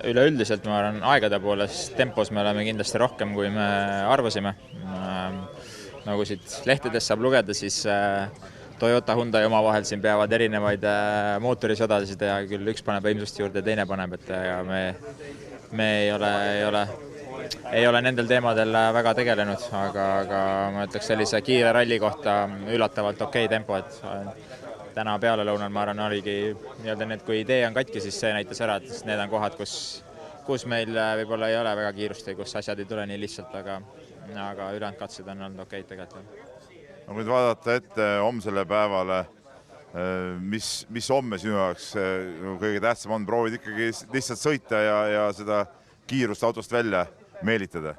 Üleüldiselt ma arvan, aegade poolest tempos me oleme kindlasti rohkem, kui me arvasime. Nagu siit lehtedest saab lugeda, siis Toyota, Hyundai omavahel siin peavad erinevaid mootorisõdasid ja küll üks paneb võimsust juurde, teine paneb, et me ei ole nendel teemadel väga tegelenud, aga ma ütleks sellise kiire ralli kohta üllatavalt okei tempo, et täna pealelõunal ma arvan oligi nii-öelda need, kui idee on katki, siis see näitas ära, et need on kohad, kus meil võib-olla ei ole väga kiirust või kus asjad ei tule nii lihtsalt, aga ülejäänud katsed on olnud okeid tegelikult. No, kui vaadata ette homsele päevale, mis homme sinu jaoks kõige tähtsam on, proovid ikkagi lihtsalt sõita ja seda kiirust autost välja meelitada?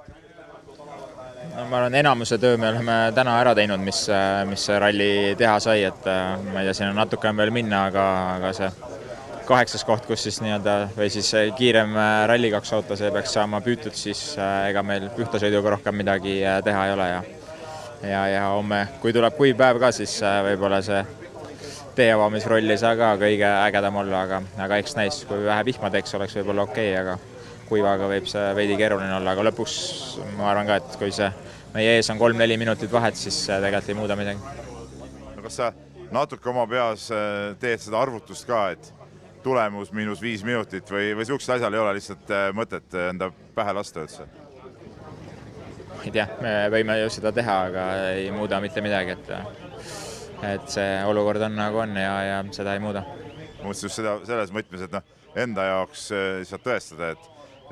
No, ma arvan, enamuse töö me oleme täna ära teinud, mis ralli teha sai, et ma ei tea, siin on natuke veel minna, aga see 8. koht, kus siis nii-öelda või siis kiirem ralli 2 auto, see peaks saama püütud, siis ega meil ühtasõiduga rohkem midagi teha ei ole ja homme, kui tuleb kuiv päev ka, siis võib-olla see teeavamisroll ei saa ka kõige ägedam olla, aga eks näis, kui vähe vihma teeks, oleks võib-olla okei, aga kuivaga võib see veidi keeruline olla, aga lõpuks ma arvan ka, et kui see meie ees on 3-4 minutit vahet, siis tegelikult ei muuda midagi. No, kas sa natuke oma peas teed seda arvutust ka, et tulemus -5 minutit või siuksed asjal ei ole lihtsalt mõtet enda pähe lasta üldse? Ei tea, me võime ju seda teha, aga ei muuda mitte midagi, et see olukord on nagu on ja seda ei muuda. Mõtlesin just seda selles mõtmes, et enda jaoks saad tõestada,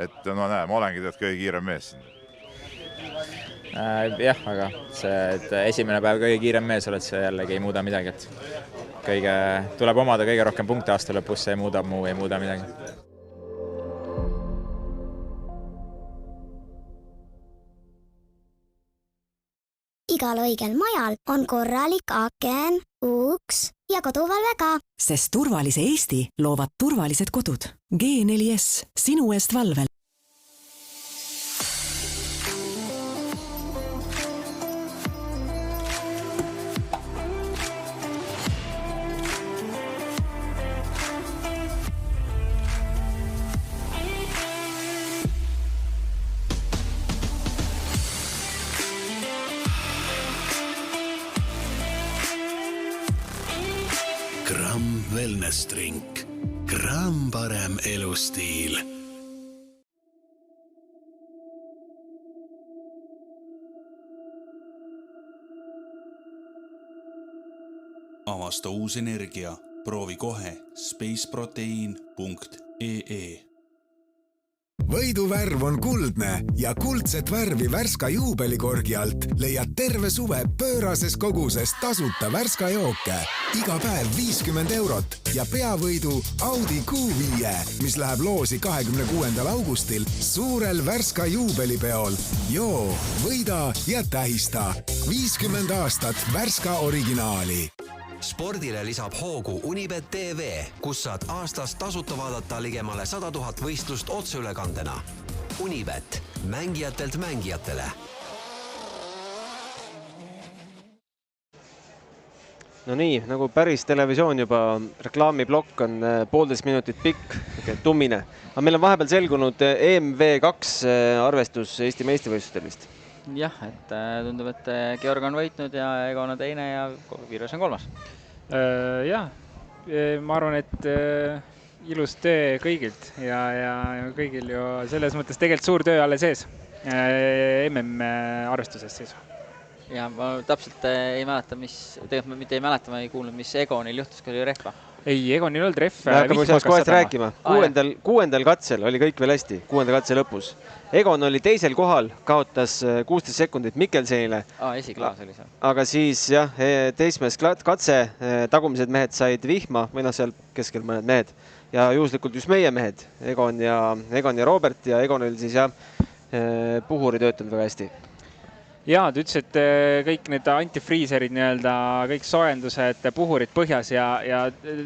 et no näe, ma olengi tead kõige kiirem mees siin. Jah, aga see, et esimene päev kõige kiirem mees oled, see jällegi ei muuda midagi, et tuleb omada kõige rohkem punkte aasta lõpus, see ei muuda midagi. Igal õigel majal on korralik aken, uks ja koduvalve ka. Sest turvalise Eesti loovad turvalised kodud. G4S, sinu eest valvel. Gramm Wellness Drink. Gramm parem elustiil. Avasta uus energia. Proovi kohe spaceprotein.ee. Võiduvärv on kuldne ja kuldset värvi Värska juubelikorgi alt leiad terve suve pöörases koguses tasuta Värska jooke. Iga päev 50 eurot ja peavõidu Audi Q5, mis läheb loosi 26. augustil suurel Värska juubelipeol. Joo, võida ja tähista. 50 aastat Värska originaali. Spordile lisab hoogu Unibet TV, kus saad aastas tasuta vaadata ligemale 100 000 võistlust otseülekandena. Unibet, mängijatelt mängijatele. No nii, nagu päris televisioon juba, reklaamiblokk on 1,5 minutit pikk, tummine. Aga meil on vahepeal selgunud EMV2 arvestus Eesti meistrivõistlustel vist. Jah, et tundub, et Georg on võitnud ja Egon on teine ja Virus on 3. Jah, ma arvan, et ilus töö kõigilt ja kõigil ju selles mõttes tegelikult suur töö alles ees MM-arvestuses siis. Ja ma täpselt ei mäleta, tegelikult ma mitte ei mäleta, ma ei kuulnud, mis Egonil juhtus, kui oli rehva. Ei, Egonil ei olnud rehv. Me hakkame sellest kohest rääkima. 6. katsel oli kõik veel hästi, 6. katse lõpus. Egon oli 2. kohal, kaotas 16 sekundit Mikkelsenile. Esiklaas oli seal. Aga siis jah, 7. katse tagumised mehed said vihma, või seal keskel mõned mehed. Ja juhuslikult just meie mehed, Egon ja Robert ja Egon oli siis puhuri töötanud väga hästi. Jaa, ta ütles, et kõik need antifreezerid, kõik soojendused, puhurid põhjas ja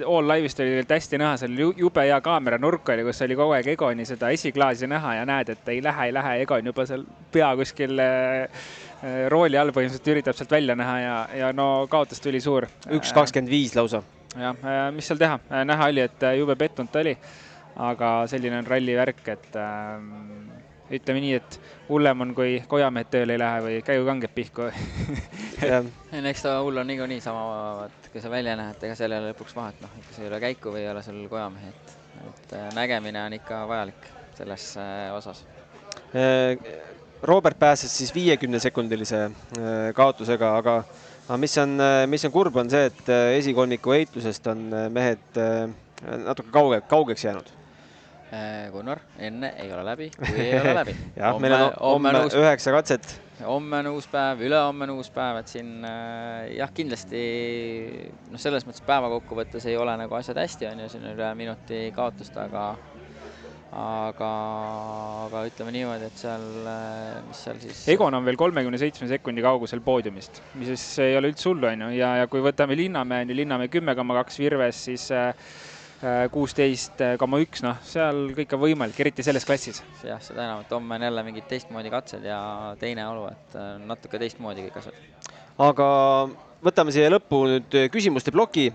All Live'ist oli hästi näha, seal jube hea kaamera nurk oli, kus oli kogu aeg Egoni seda esiklaasi näha ja näed, et ei lähe, Egon juba seal pea kuskil rooli all põhimõtteliselt üritab sealt välja näha ja no kaotus tuli suur. 1.25 lausa. Jah, mis seal teha? Näha oli, et jube pettunud ta oli, aga selline on ralli värk, et ütleme nii, et hullem on, kui kojamehed tööle ei lähe või käigu kanged pihku. Eks ta hull on niikuinii sama, kui sa välja näed, ega seal ei ole lõpuks vahet, noh, ikka see ei ole käiku või ei ole sul kojamehi, et nägemine on ikka vajalik selles osas. Robert pääses siis 50-sekundilise kaotusega, aga mis on kurb, on see, et esikonniku heitlusest on mehed natuke kaugeks jäänud. Gunnar, enne ei ole läbi, kui ei ole läbi. Jah, meil on homme 9 katset. Homme on uus päev, ülehomme on uus päev, et siin jah, kindlasti selles mõttes päeva kokkuvõttes ei ole nagu asjad hästi, on ju, siin üle minuti kaotust, aga ütleme niimoodi, et seal, mis seal siis... Egon on veel 37 sekundi kaugusel poodiumist, mis siis ei ole üldse hullu, on ju, ja kui võtame Linnamäe 10,2 Virves, siis 16,1, noh, seal kõik on võimalik, eriti selles klassis. Jah, seda enam, et homme on jälle mingid teistmoodi katsed ja teine olu, et natuke teistmoodi kõik asjad. Aga võtame siia lõppu nüüd küsimuste ploki.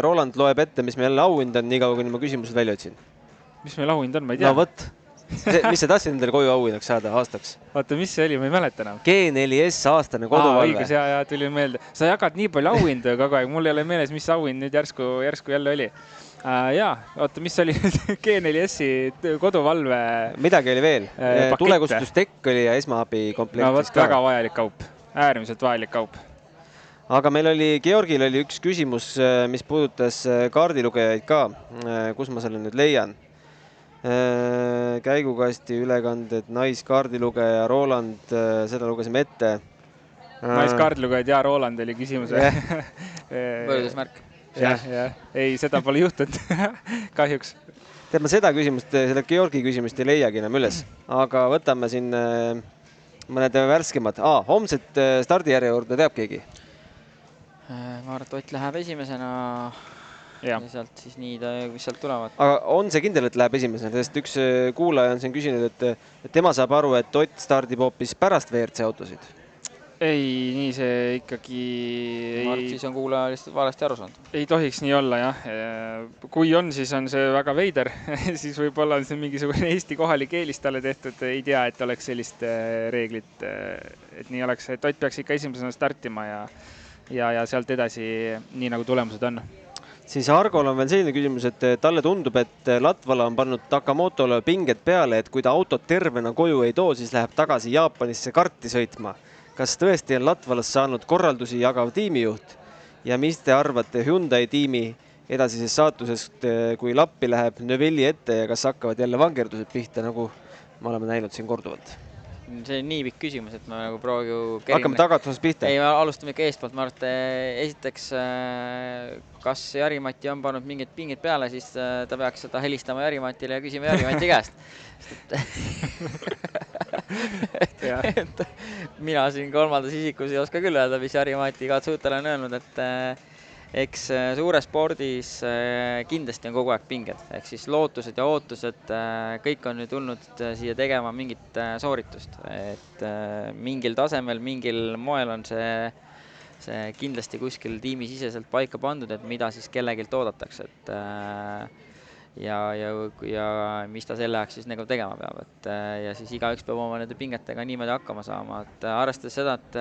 Roland loeb ette, mis meil jälle auhind on, nii kaua, kuni ma küsimused välja otsin. Mis meil auhind on, ma ei tea. No võt, mis sa tahtsid endale koju auhindaks saada aastaks? Vaata, mis see oli, ma ei mäleta enam. G4S aastane koduvalve. Õigus, ja tuli meelde. Sa jagad nii palju auhindu kogu aeg, mul ei ole meeles, mis auhind nüüd järsku jälle oli. Jaa, oota, mis oli G4S-i koduvalve? Midagi oli veel. Tulekustustekk oli ja esmaabi komplektis no, võt, väga vajalik kaup, äärmiselt vajalik kaup. Aga meil oli, Georgil oli üks küsimus, mis puudutas kaardilugejaid ka. Kus ma selle nüüd leian? Käigukasti ülekanded, naiskaardilugeja, Roland, seda lugesime ette. Naiskaardilugejad ja Roland oli küsimuse. Võrdusmärk. Jah, ei, seda pole juhtunud, kahjuks. Tead, ma seda küsimust, seda Georgi küsimust ei leiagi enam üles, aga võtame siin mõned värskemad. Homset stardijärje juurde teab keegi? Ma arvan, et Ott läheb esimesena ja sealt siis nii, mis sealt tulevad. Aga on see kindel, et läheb esimesena? Sest üks kuulaja on siin küsinud, et tema saab aru, et Ott stardib hoopis pärast WRC autosid. Ei, nii see ikkagi... Ma arvan, siis on kuulaja lihtsalt valesti aru saanud. Ei tohiks nii olla, jah. Kui on, siis on see väga veider. Siis võib-olla on see mingisugune Eesti kohalik eelis talle tehtud. Ei tea, et oleks sellist reeglit, et nii oleks. Et Ott peaks ikka esimesena startima ja sealt edasi nii nagu tulemused on. Siis Argol on veel selline küsimus, et talle tundub, et Latvala on pannud Takamotole pinged peale, et kui ta autot tervena koju ei too, siis läheb tagasi Jaapanisse karti sõitma. Kas tõesti on Latvalast saanud korraldusi jagav tiimijuht ja mis te arvate Hyundai tiimi edasisest saatusest, kui lappi läheb Neuvilli ette ja kas hakkavad jälle vangerdused pihta, nagu me oleme näinud siin korduvalt? See on nii pikk küsimus, et me nagu proogi hakkame tagatusest pihta? Ei, me alustame ikka eestpoolt. Ma arvan, et esiteks, kas Jari-Mati on pannud mingid pingid peale, siis ta peaks seda helistama Jari-Matile ja küsima Jari-Mati käest. Mina siin kolmandas isikus ei oska küll öelda, mis Jari-Mati Katsuutale on öelnud, et eks suure spordis kindlasti on kogu aeg pinged, ehk siis lootused ja ootused, kõik on nüüd tulnud siia tegema mingit sooritust, et mingil tasemel, mingil moel on see kindlasti kuskil tiimisiseselt paika pandud, et mida siis kellegilt oodatakse, et ja mis ta selle ajaks siis nagu tegema peab, et ja siis igaüks peab oma nende pingetega niimoodi hakkama saama, et arvestades seda, et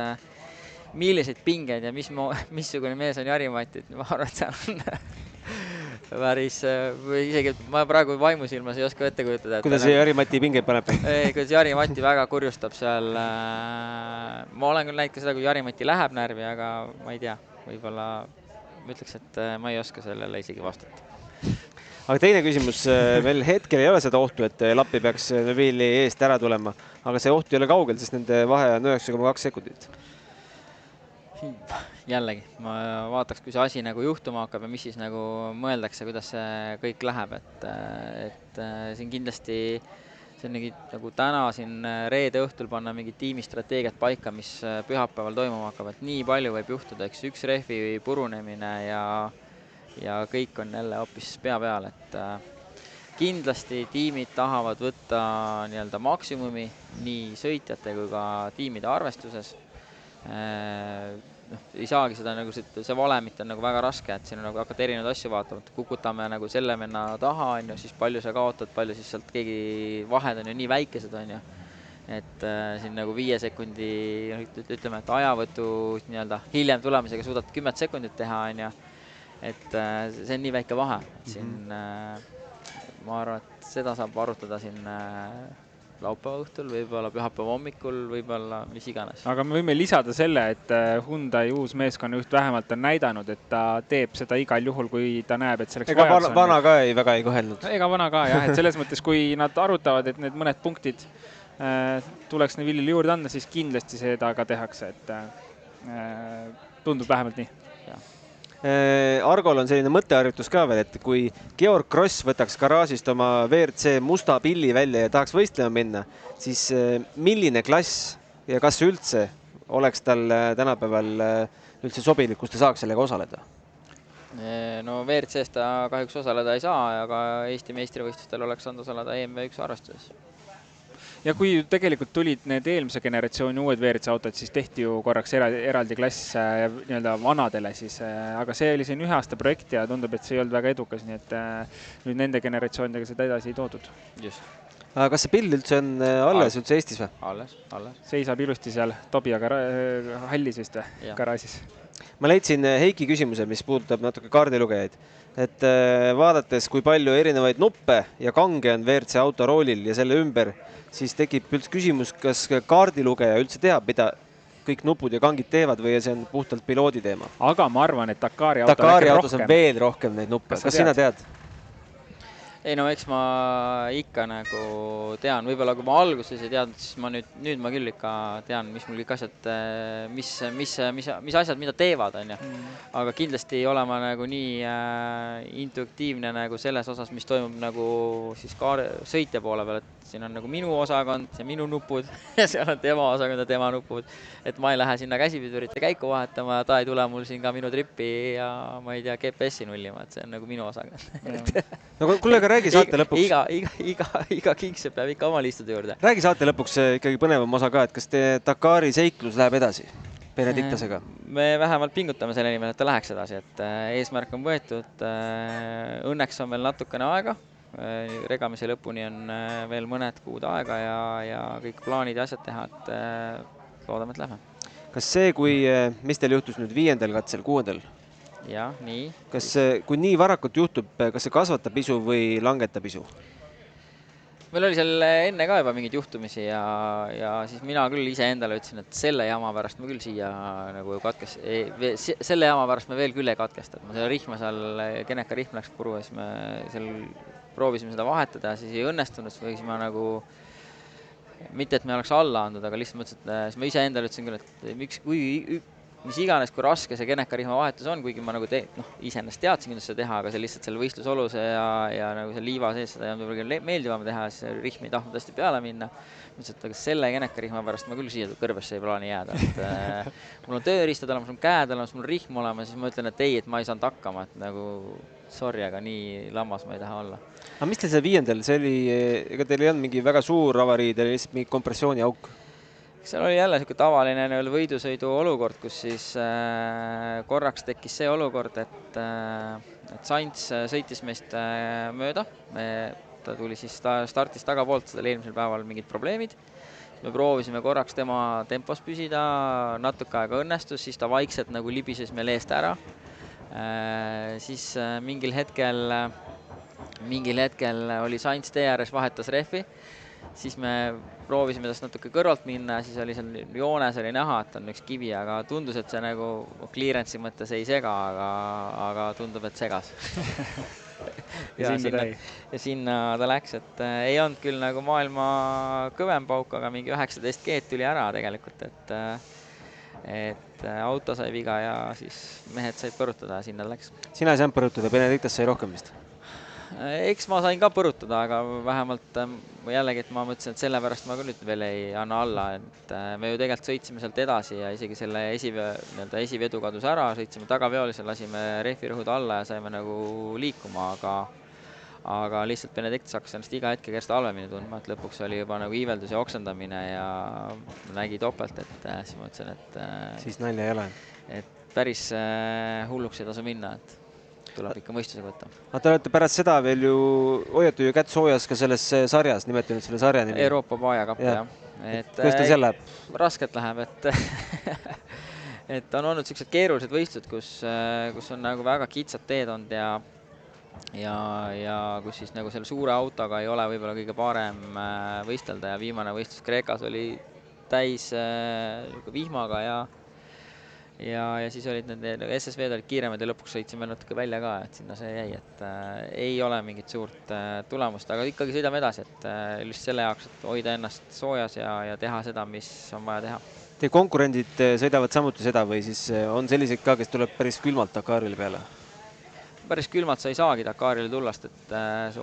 milliseid pingeid ja missugune mees on Jari-Mati, et ma arvan, et see on päris, isegi ma praegu vaimusilmas ei oska ette kujutada. Kuidas Jari-Mati pingeid paneb? Kuidas Jari-Mati väga kurjustab seal. Ma olen küll näinud ka seda, kui Jari-Mati läheb närvi, aga ma ei tea, võib-olla ütleks, et ma ei oska sellele isegi vastata. Aga teine küsimus, veel hetkel ei ole seda ohtu, et lappi peaks Neuvilli eest ära tulema, aga see oht ei ole kaugel, sest nende vahe on 9,2 sekundit. Jällegi, ma vaataks, kui see asi nagu juhtuma hakkab ja mis siis nagu mõeldakse, kuidas see kõik läheb, et siin kindlasti see on nagu täna siin reede õhtul panna mingi tiimistrateegiat paika, mis pühapäeval toimuma hakkab, et nii palju võib juhtuda, eks üks rehvi purunemine ja kõik on jälle hoopis pea peal, et kindlasti tiimid tahavad võtta nii-öelda maksimumi nii sõitjate kui ka tiimide arvestuses. ei saagi seda nagu see valemit on nagu väga raske, et siin on nagu hakata erinevaid asju vaatama, et kukutame nagu selle venna taha, on ju, siis palju sa kaotad, palju siis sealt keegi vahed on ju nii väikesed, on ju. Et siin nagu 5 sekundi, ütleme, et ajavõtu nii-öelda hiljem tulemisega suudad 10 sekundit teha, on ju. Et see on nii väike vahe. Siin, ma arvan, et seda saab arutada siin laupäeva õhtul, võib-olla pühapäeva hommikul, võib-olla mis iganes. Aga me võime lisada selle, et Hyundai uus meeskonnajuht vähemalt on näidanud, et ta teeb seda igal juhul, kui ta näeb, et selleks vajadus on. Vana ka väga ei kõhelnud. Ega vana ka, jah, et selles mõttes, kui nad arutavad, et need mõned punktid tuleks Neville'ile juurde anda, siis kindlasti seda ka tehakse, et tundub vähemalt nii. Argol on selline mõtteharjutus ka veel, et kui Georg Kross võtaks garaažist oma WRC musta pilli välja ja tahaks võistlema minna, siis milline klass ja kas üldse oleks tal tänapäeval üldse sobilik, kus ta saaks sellega osaleda? No WRC-st ta kahjuks osaleda ei saa, aga Eesti meistrivõistlustel oleks saanud osaleda EMV1 arvestuses. Ja kui tegelikult tulid need eelmise generatsiooni uued WRC autod, siis tehti ju korraks eraldi klass nii-öelda vanadele siis, aga see oli siin 1 aasta projekt ja tundub, et see ei olnud väga edukas, nii et nüüd nende generatsioonidega seda edasi ei toodud. Just. Aga kas see pill üldse on alles üldse Eestis või? Alles. Seisab ilusti seal Tobiaga hallis vist garaažis. Ma leidsin Heiki küsimuse, mis puudutab natuke kaardilugejaid. Et vaadates, kui palju erinevaid nuppe ja kange on WRC auto roolil ja selle ümber, siis tekib üldse küsimus, kas kaardilugeja üldse teab, mida kõik nupud ja kangid teevad või see on puhtalt piloodi teema? Aga ma arvan, et Dakari autos on veel rohkem neid nuppe. Kas sina tead? Ei no eks ma ikka nagu tean, võib-olla kui ma alguses ei teadnud, siis ma nüüd ma küll ikka tean, mis mul kõik asjad, mis asjad, mida teevad, on ju. Aga kindlasti ei ole ma nagu nii intuitiivne nagu selles osas, mis toimub nagu siis sõitja poole peal, et siin on nagu minu osakond ja minu nupud ja seal on tema osakond ja tema nupud. Et ma ei lähe sinna käsipidurite käiku vahetama ja ta ei tule mul siin ka minu trippi ja ma ei tea, GPS-i nullima, et see on nagu minu osakond. No kuule, aga räägi saate lõpuks. Iga kingse peab ikka oma liistude juurde. Räägi saate lõpuks ikkagi põnevam osa ka, et kas te Dakari seiklus läheb edasi Benedictasega? Me vähemalt pingutame selle nimel, et ta läheks edasi, et eesmärk on võetud. Õnneks on veel natukene aega. Regamise lõpuni on veel mõned kuud aega ja kõik plaanid ja asjad teha, et loodame, et lähme. Kas see, mis teil juhtus nüüd 5. katsel, 6. Jah, nii. Kas kui nii varakult juhtub, kas see kasvatab isu või langetab isu? Meil oli seal enne ka juba mingid juhtumisi ja siis mina küll ise endale ütlesin, et selle jama pärast me küll siia nagu selle jama pärast me veel küll ei katkesta. Ma selle rihma seal, Geneka rihm läks puru ja siis me seal proovisime seda vahetada ja siis ei õnnestunud, siis ma nagu mitte, et me oleks alla andnud, aga lihtsalt mõtlesin, et siis ma ise endale ütlesin küll, et mis iganes, kui raske see Geneka rihma vahetus on, kuigi ma nagu iseenesest teadsin, kuidas seda teha, aga see lihtsalt selle võistlusoluse ja nagu see liiva sees seda ei olnud meeldivam teha, siis see rihm ei tahtnud hästi peale minna. Mõtlesin, et selle Geneka rihma pärast ma küll siia kõrvesse ei plaani jääda. Mul on tööriistad olemas, mul on käed olemas, mul on rihm olemas, siis ma ütlen, et ei, et ma ei saanud hakkama, et nagu sorry, aga nii lammas ma ei taha olla. Aga mis teil see 5. see oli, ega teil ei olnud mingi väga suur avarii, teil oli lihtsalt mingi kompressiooni auk? Seal oli jälle selline tavaline võidusõidu olukord, kus siis korraks tekkis see olukord, et Sainz sõitis meist mööda. Ta tuli siis startist tagapoolt, tal eelmisel päeval mingid probleemid. Me proovisime korraks tema tempos püsida, natuke aega õnnestus, siis ta vaikselt nagu libises meil eest ära. Siis mingil hetkel oli Sainz tee ääres, vahetas rehvi, siis me proovisime tast natuke kõrvalt minna, siis oli seal joones oli näha, et on üks kivi, aga tundus, et see nagu clearance'i mõttes ei sega, aga tundub, et segas. ja sinna ta läks, et ei olnud küll nagu maailma kõvem pauk, aga mingi 19 G tuli ära tegelikult, et auto sai viga ja siis mehed said põrutada ja sinna läks. Sina ei saanud põrutada, Benedictas sai rohkem vist? Eks ma sain ka põrutada, aga vähemalt jällegi, et ma mõtlesin, et selle pärast ma küll veel ei anna alla, et me ju tegelikult sõitsime sealt edasi ja isegi selle esivedu kadus ära, sõitsime tagaveolisel, lasime rehvirõhud alla ja saime nagu liikuma, aga lihtsalt Benedictus hakkas ennast iga hetke kerst halvemini tundma, et lõpuks oli juba nagu iiveldus ja oksendamine ja nägi topelt, et siis ma ütlesin, et siis nalja ei ole. Et päris hulluks ei tasu minna, et tuleb ikka mõistusega võtta. Aga te olete pärast seda veel ju, hoiate ju kätt soojas ka selles sarjas, nimeti nüüd selle sarja nimi. Euroopa Paajakapp, jah. Kuidas teil seal läheb? Raskelt läheb, et on olnud sellised keerulised võistlused, kus on nagu väga kitsad teed olnud ja kus siis nagu selle suure autoga ei ole võib-olla kõige parem võistelda ja viimane võistlus Kreekas oli täis vihmaga ja siis olid need SSV-d olid kiiremad ja lõpuks sõitsime natuke välja ka, et sinna see jäi, et ei ole mingit suurt tulemust, aga ikkagi sõidame edasi, et lihtsalt selle jaoks, et hoida ennast soojas ja teha seda, mis on vaja teha. Teie konkurendid sõidavad samuti seda või siis on selliseid ka, kes tuleb päris külmalt Dakaril peale? Päris külmalt sa ei saagi Dakarile tullast, et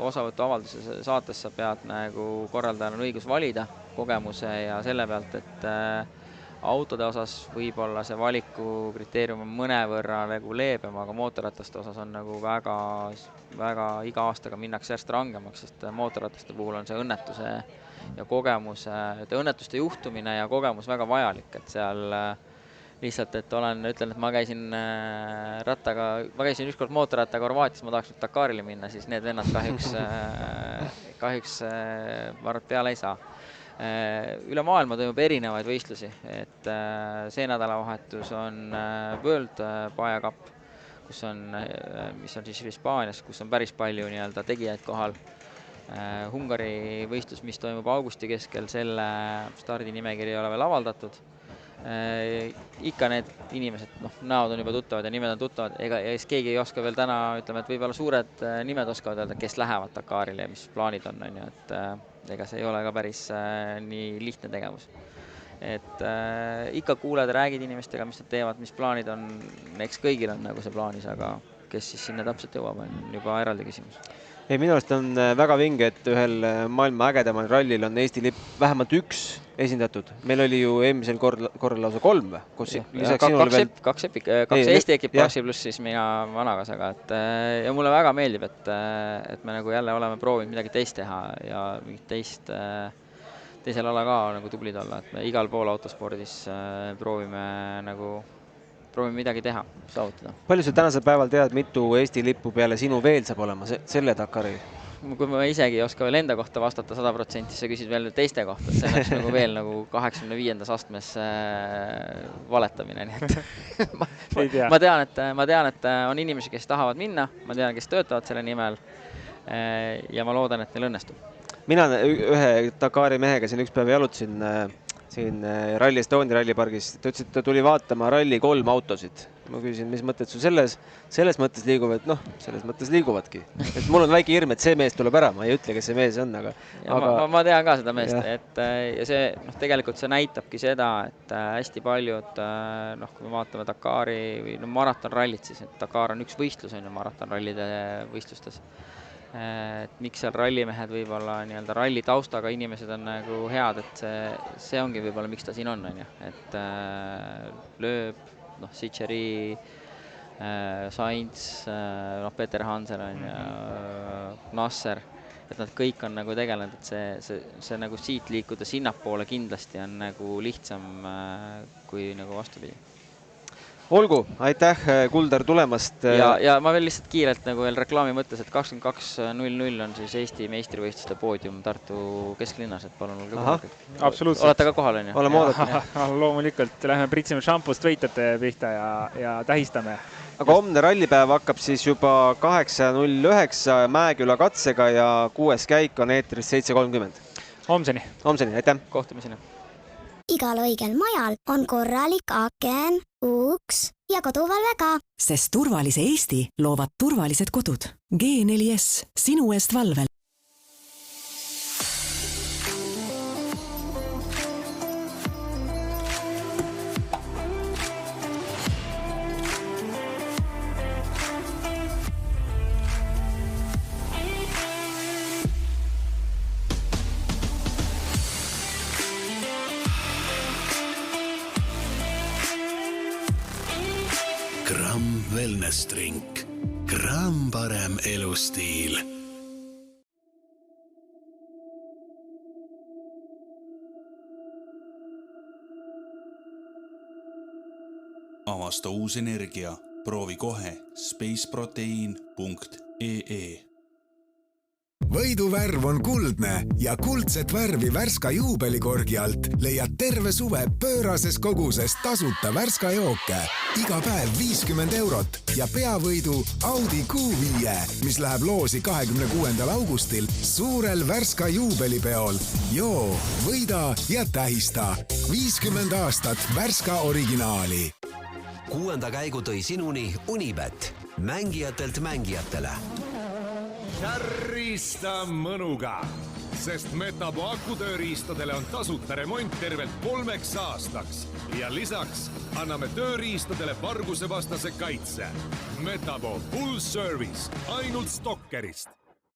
osavõtuavalduse saates sa pead nagu korraldajal on õigus valida kogemuse ja selle pealt, et autode osas võib-olla see valiku kriteerium on mõnevõrra nagu leebem, aga mootorrataste osas on nagu väga iga aastaga minnakse järjest rangemaks, sest mootorrataste puhul on see õnnetuse ja kogemuse, õnnetuste juhtumine ja kogemus väga vajalik, et seal lihtsalt, et ütlen, et ma käisin ükskord mootorrattaga Horvaatias, ma tahaks nüüd Dakarile minna, siis need vennad kahjuks ma arvan, peale ei saa. Üle maailma toimub erinevaid võistlusi, et see nädalavahetus on World Paajakapp, mis on siis Hispaanias, kus on päris palju nii-öelda tegijaid kohal. Ungari võistlus, mis toimub augusti keskel, selle stardinimekiri ei ole veel avaldatud. Ikka need inimesed, näod on juba tuttavad ja nimed on tuttavad, ega keegi ei oska veel täna, ütleme, et võib-olla suured nimed oskavad öelda, kes lähevad Dakarile ja mis plaanid on, et ega see ei ole ka päris nii lihtne tegevus. Et ikka kuuled ja räägid inimestega, mis nad teevad, mis plaanid on, eks kõigil on nagu see plaanis, aga kes siis sinna täpselt jõuab, on juba eraldi küsimus. Ei, minu arust on väga vinge, et ühel maailma ägedamal rallil on Eesti lipp vähemalt üks esindatud. Meil oli ju eelmisel korral lausa 3 või? Kaks Eesti ekipaaži pluss siis mina vanakasaga. Ja mulle väga meeldib, et me nagu jälle oleme proovinud midagi teist teha ja mingit teisel ala ka nagu tublid olla. Et me igal pool autospordis proovime midagi teha, saavutada. Palju sa tänasel päeval tead, mitu Eesti lippu peale sinu veel saab olema selle Dakaril? Kui ma isegi ei oska veel enda kohta vastata 100%, siis sa küsid veel teiste kohta, et see oleks nagu veel nagu 85. astmes valetamine. Ma tean, et on inimesi, kes tahavad minna, ma tean, kes töötavad selle nimel ja ma loodan, et neil õnnestub. Mina ühe Dakari mehega siin üks päev jalutasin siin Rally Estonia rallipargis. Ta ütles, et ta tuli vaatama Rally 3 autosid. Ma küsisin, mis mõtted sul selles mõttes liiguvad? Selles mõttes liiguvadki. Et mul on väike hirm, et see mees tuleb ära. Ma ei ütle, kes see mees on, aga... Ma tean ka seda meest. Ja see, tegelikult see näitabki seda, et hästi paljud, kui me vaatame Dakari või maratonrallit, siis Dakar on üks võistlus, on ju maratonrallide võistlustes. Et miks seal rallimehed võib-olla nii-öelda ralli taustaga inimesed on nagu head, et see ongi võib-olla miks ta siin on, et Lööb, Sitcheri, Sainz, Peter Hansel on ja Nasser, et nad kõik on nagu tegelenud, et see nagu siit liikuda sinnapoole kindlasti on nagu lihtsam kui nagu vastupidi. Olgu, aitäh Kuldar tulemast. Ja ma veel lihtsalt kiirelt nagu veel reklaami mõttes, et 22.00 on siis Eesti meistrivõistluste poodium Tartu kesklinnas, et palun olge kohal. Absoluutselt. Olete ka kohal, on ju? Oleme oodatud. Loomulikult, lähme pritsime šampust võitjate pihta ja tähistame. Aga homne rallipäev hakkab siis juba 8.09 Mäeküla katsega ja 6. käik on eetris 7.30. Homseni, aitäh. Kohtumiseni. Igal õigel majal on korralik aken, uks ja koduvalve ka. Sest turvalise Eesti loovad turvalised kodud. G4S, sinu eest valvel. Gramm Wellness Drink. Gramm parem elustiil. avasta uus energia. Proovi kohe spaceprotein.ee. Võiduvärv on kuldne ja kuldset värvi Värska juubelikorgi alt leiad terve suve pöörases koguses tasuta Värska jooke. Iga päev 50 eurot ja peavõidu Audi Q5, mis läheb loosi 26. augustil suurel Värska juubelipeol. Joo, võida ja tähista. 50 aastat Värska originaali. 6. käigu tõi sinuni Unibet. Mängijatelt mängijatele. Kärrista mõnuga, sest Metapo akutööriistadele on tasuta remont tervelt 3 aastaks ja lisaks anname tööriistadele vargusevastase kaitse. Metapo full service ainult Stokkerist.